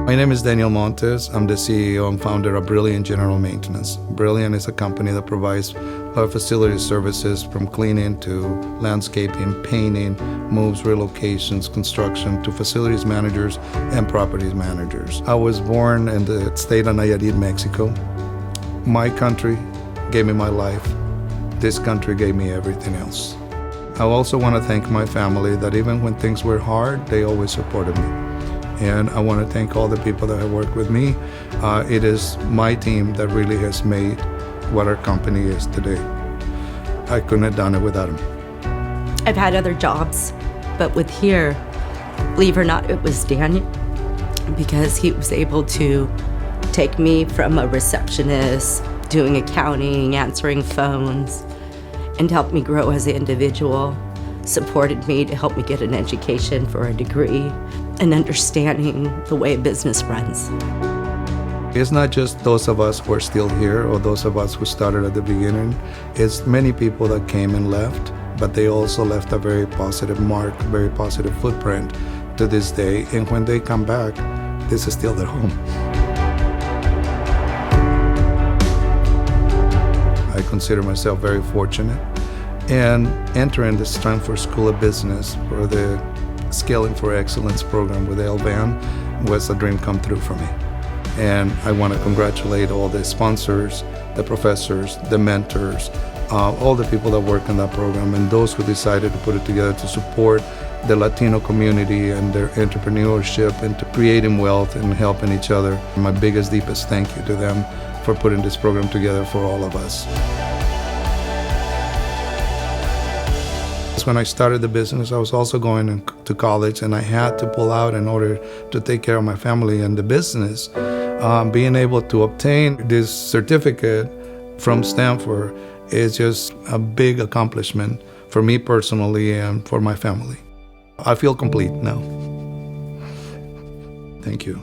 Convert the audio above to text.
My name is Daniel Montes. I'm the CEO and founder of Brilliant General Maintenance. Brilliant is a company that provides facility services from cleaning to landscaping, painting, moves, relocations, construction to facilities managers and properties managers. I was born in the state of Nayarit, Mexico. My country gave me my life. This country gave me everything else. I also want to thank my family that even when things were hard, they always supported me. And I want to thank all the people that have worked with me. It is my team that really has made what our company is today. I couldn't have done it without them. I've had other jobs, but with here, believe it or not, it was Daniel, because he was able to take me from a receptionist, doing accounting, answering phones, and help me grow as an individual, supported me to help me get an education for a degree, and understanding the way a business runs. It's not just those of us who are still here or those of us who started at the beginning. It's many people that came and left, but they also left a very positive mark, very positive footprint to this day. And when they come back, this is still their home. I consider myself very fortunate. And entering the Stanford School of Business for the Scaling for Excellence program with LVAN was a dream come true for me. And I want to congratulate all the sponsors, the professors, the mentors, all the people that work in that program, and those who decided to put it together to support the Latino community and their entrepreneurship and to creating wealth and helping each other. My biggest, deepest thank you to them for putting this program together for all of us. When I started the business, I was also going to college, and I had to pull out in order to take care of my family and the business. Being able to obtain this certificate from Stanford is just a big accomplishment for me personally and for my family. I feel complete now. Thank you.